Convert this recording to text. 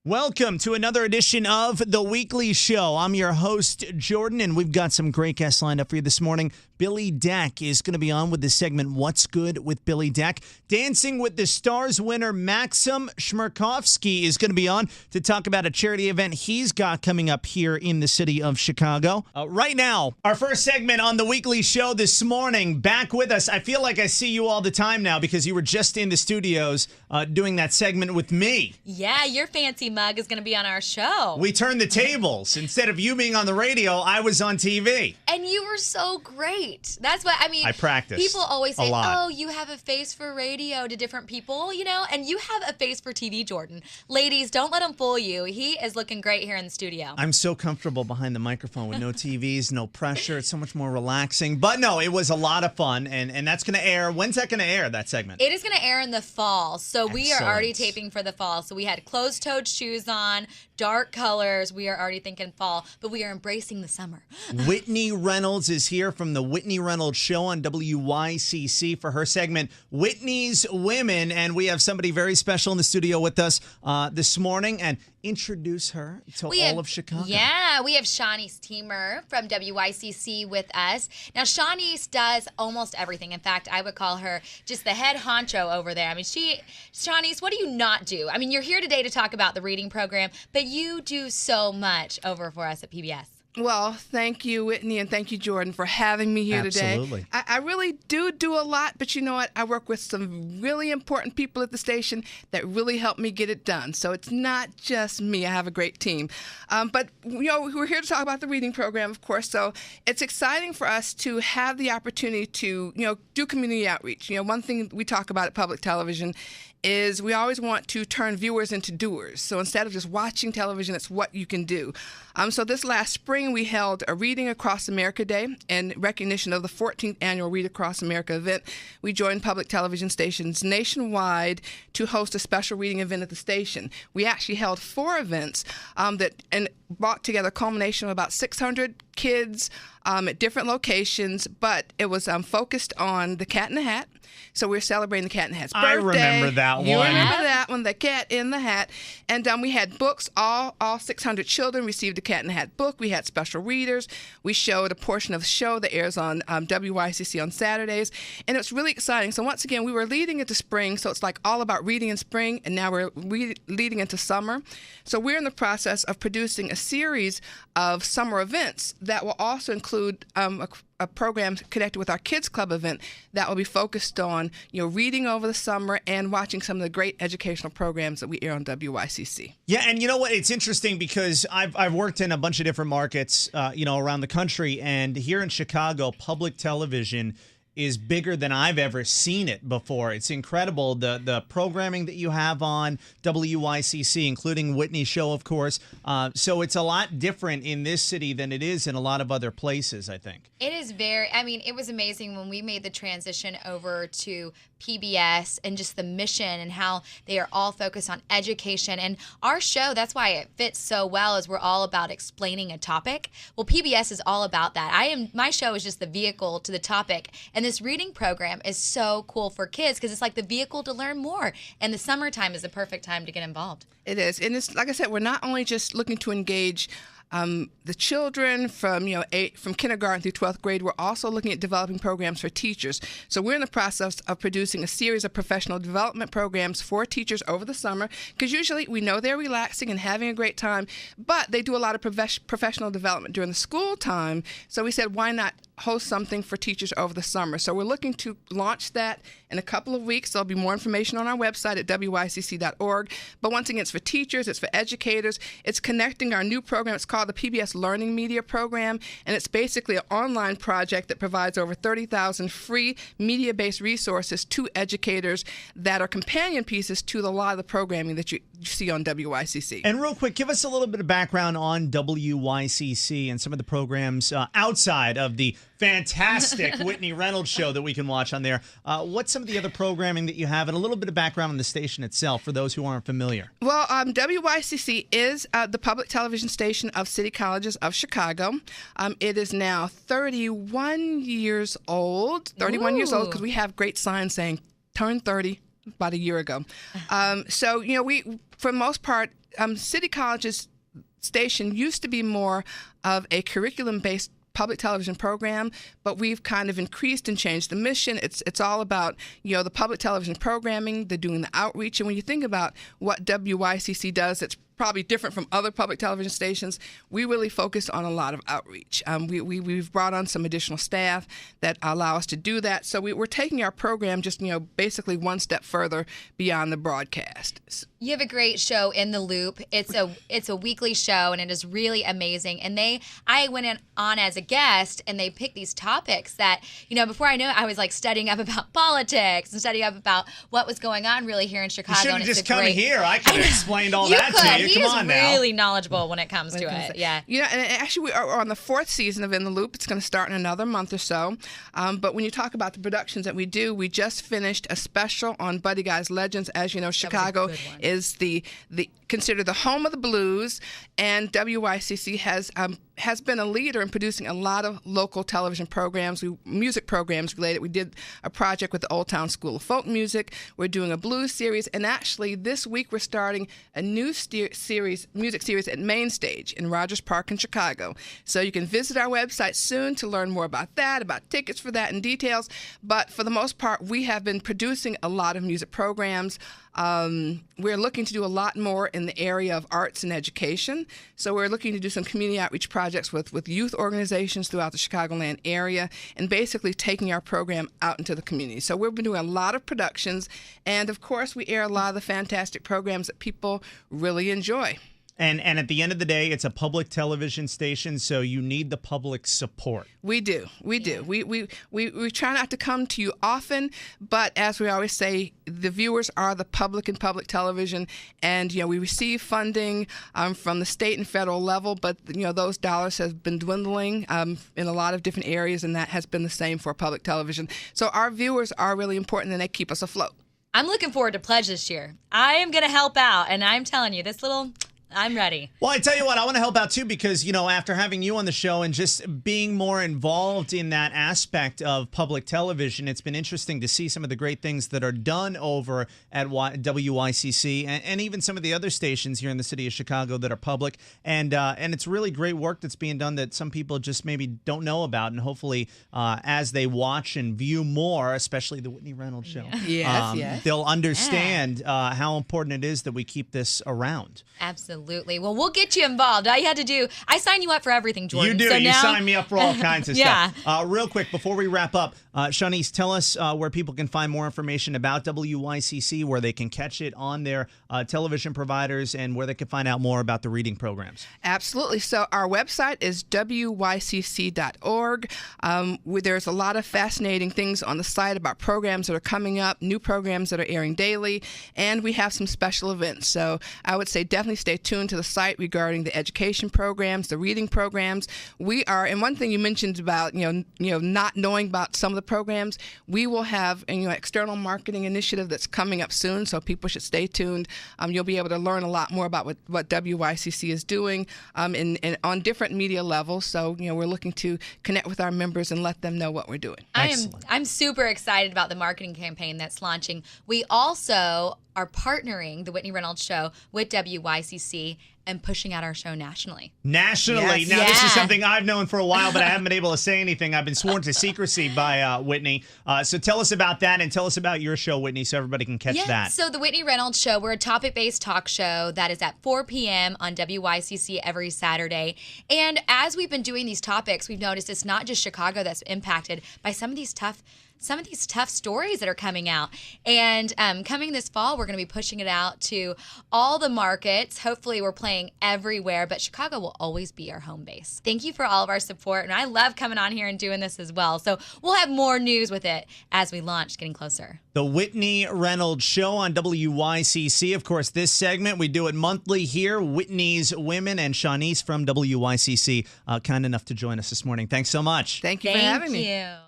Welcome to another edition of The Weekly Show. I'm your host, Jordan, and we've got some great guests lined up for you this morning. Billy Deck is going to be on with the segment, What's Good with Billy Deck. Dancing with the Stars winner Maxim Shmerkovsky is going to be on to talk about a charity event he's got coming up here in the city of Chicago. Right now, our first segment on The Weekly Show this morning, back with us. I feel like I see you all the time now because you were just in the studios doing that segment with me. Yeah, your fancy mug is going to be on our show. We turned the tables. Instead of you being on the radio, I was on TV. And you were so great. That's what, I mean. I practiced people always say, a lot. oh, you have a face for radio to different people, you know, and you have a face for TV, Jordan. Ladies, don't let him fool you. He is looking great here in the studio. I'm so comfortable behind the microphone with no TVs, no pressure. It's so much more relaxing. But no, it was a lot of fun, and that's going to air. When's that going to air, that segment? It is going to air in the fall, so Excellent. We are already taping for the fall. So we had closed-toed shoes on, dark colors. We are already thinking fall, but we are embracing the summer. Whitney Reynolds is here from the Whitney Reynolds Show on WYCC for her segment, Whitney's Women, and we have somebody very special in the studio with us this morning, and introduce her to all of Chicago. Yeah, we have Shawnice Teamer from WYCC with us. Now, Shawnice does almost everything. In fact, I would call her just the head honcho over there. I mean, Shawnice, what do you not do? I mean, you're here today to talk about the reading program, but you do so much over for us at PBS. Well, thank you, Whitney, and thank you, Jordan, for having me here Absolutely. today. I really do a lot, but you know what? I work with some really important people at the station that really help me get it done. So it's not just me. I have a great team. But, you know, we're here to talk about the reading program, of course. So it's exciting for us to have the opportunity to, you know, do community outreach. You know, one thing we talk about at public television is we always want to turn viewers into doers. So instead of just watching television, it's what you can do. So this last spring, we held a Reading Across America Day in recognition of the 14th annual Read Across America event. We joined public television stations nationwide to host a special reading event at the station. We actually held 4 events and brought together a culmination of about 600 kids at different locations, but it was focused on The Cat in the Hat. So we're celebrating The Cat in the Hat's birthday. I remember that one. You remember that one, The Cat in the Hat. And we had books. All 600 children received a Cat in the Hat book. We had special readers. We showed a portion of the show that airs on WYCC on Saturdays. And it's really exciting. So once again, we were leading into spring. So it's like all about reading in spring. And now we're leading into summer. So we're in the process of producing a series of summer events that will also include a program connected with our Kids Club event that will be focused on, you know, reading over the summer and watching some of the great educational programs that we air on WYCC. Yeah, and you know what? It's interesting because I've worked in a bunch of different markets, you know, around the country, and here in Chicago, public television is bigger than I've ever seen it before. It's incredible, the programming that you have on WYCC, including Whitney's show, of course. So it's a lot different in this city than it is in a lot of other places, I think. It is it was amazing when we made the transition over to PBS and just the mission and how they are all focused on education. And our show, that's why it fits so well, is we're all about explaining a topic. Well, PBS is all about that. My show is just the vehicle to the topic. And this reading program is so cool for kids because it's like the vehicle to learn more. And the summertime is the perfect time to get involved. It is. And it's, like I said, we're not only just looking to engage the children from kindergarten through 12th grade. We're also looking at developing programs for teachers. So we're in the process of producing a series of professional development programs for teachers over the summer, because usually we know they're relaxing and having a great time, but they do a lot of professional development during the school time. So we said, why not host something for teachers over the summer? So we're looking to launch that in a couple of weeks. There'll be more information on our website at wycc.org. But once again, it's for teachers, it's for educators. It's connecting our new program. It's called the PBS Learning Media Program, and it's basically an online project that provides over 30,000 free media-based resources to educators that are companion pieces to a lot of the programming that you see on WYCC. And real quick, give us a little bit of background on WYCC and some of the programs outside of the fantastic Whitney Reynolds show that we can watch on there. What's some of the other programming that you have, and a little bit of background on the station itself for those who aren't familiar? Well, WYCC is the public television station of City Colleges of Chicago. It is now 31 years old. 31 years old, because we have great signs saying turn 30. about a year ago. So, we, for the most part, City College's station used to be more of a curriculum-based public television program, but we've kind of increased and changed the mission. It's all about, the public television programming, they're doing the outreach. And when you think about what WYCC does, it's probably different from other public television stations. We really focus on a lot of outreach. We've brought on some additional staff that allow us to do that. So we're taking our program just, basically one step further beyond the broadcast. You have a great show, In the Loop. It's a weekly show, and it is really amazing. And I went on as a guest, and they picked these topics that, before I knew it, I was like studying up about politics and studying up about what was going on really here in Chicago. You should have just come here. I could have explained all you that could. to you. He Come is on now. really knowledgeable when it comes to it. Yeah. And actually we are on the 4th season of In the Loop. It's going to start in another month or so. But when you talk about the productions that we do, we just finished a special on Buddy Guy's Legends. As you know, Chicago is considered the home of the blues, and WYCC has been a leader in producing a lot of local television programs, music programs related. We did a project with the Old Town School of Folk Music. We're doing a blues series, and actually this week we're starting a new music series at Main Stage in Rogers Park in Chicago. So you can visit our website soon to learn more about that, about tickets for that and details. But for the most part, we have been producing a lot of music programs. We're looking to do a lot more in the area of arts and education. So we're looking to do some community outreach projects with youth organizations throughout the Chicagoland area, and basically taking our program out into the community. So we've been doing a lot of productions, and of course we air a lot of the fantastic programs that people really enjoy. And at the end of the day, it's a public television station, so you need the public support. We do. We try not to come to you often, but as we always say, the viewers are the public in public television, and we receive funding from the state and federal level, but those dollars have been dwindling in a lot of different areas, and that has been the same for public television. So our viewers are really important, and they keep us afloat. I'm looking forward to Pledge this year. I am going to help out, and I'm telling you, I'm ready. Well, I tell you what, I want to help out too because, after having you on the show and just being more involved in that aspect of public television, it's been interesting to see some of the great things that are done over at WYCC and even some of the other stations here in the city of Chicago that are public. And it's really great work that's being done that some people just maybe don't know about. And hopefully, as they watch and view more, especially the Whitney Reynolds show, yes. they'll understand how important it is that we keep this around. Absolutely. Well, we'll get you involved. All you had to do, I sign you up for everything, Jordan. You do. So you sign me up for all kinds of yeah. stuff. Real quick, before we wrap up, Shanice, tell us where people can find more information about WYCC, where they can catch it on their television providers, and where they can find out more about the reading programs. Absolutely. So our website is wycc.org. There's a lot of fascinating things on the site about programs that are coming up, new programs that are airing daily, and we have some special events. So I would say definitely stay tuned to the site regarding the education programs, the reading programs. We are, and one thing you mentioned about not knowing about some of the programs, we will have an external marketing initiative that's coming up soon, so people should stay tuned. You'll be able to learn a lot more about what WYCC is doing on different media levels. So we're looking to connect with our members and let them know what we're doing. I'm super excited about the marketing campaign that's launching. We also are partnering the Whitney Reynolds Show with WYCC and pushing out our show nationally. Nationally. Yes. Now, this is something I've known for a while, but I haven't been able to say anything. I've been sworn to secrecy by Whitney. So tell us about that, and tell us about your show, Whitney, so everybody can catch that. So the Whitney Reynolds Show, we're a topic-based talk show that is at 4 p.m. on WYCC every Saturday. And as we've been doing these topics, we've noticed it's not just Chicago that's impacted by some of these tough stories that are coming out. And coming this fall, we're going to be pushing it out to all the markets. Hopefully we're playing everywhere, but Chicago will always be our home base. Thank you for all of our support, and I love coming on here and doing this as well. So we'll have more news with it as we launch, getting closer. The Whitney Reynolds Show on WYCC. Of course, this segment, we do it monthly here. Whitney's Women, and Shanice from WYCC, kind enough to join us this morning. Thanks so much. Thank you for having me. Thank you.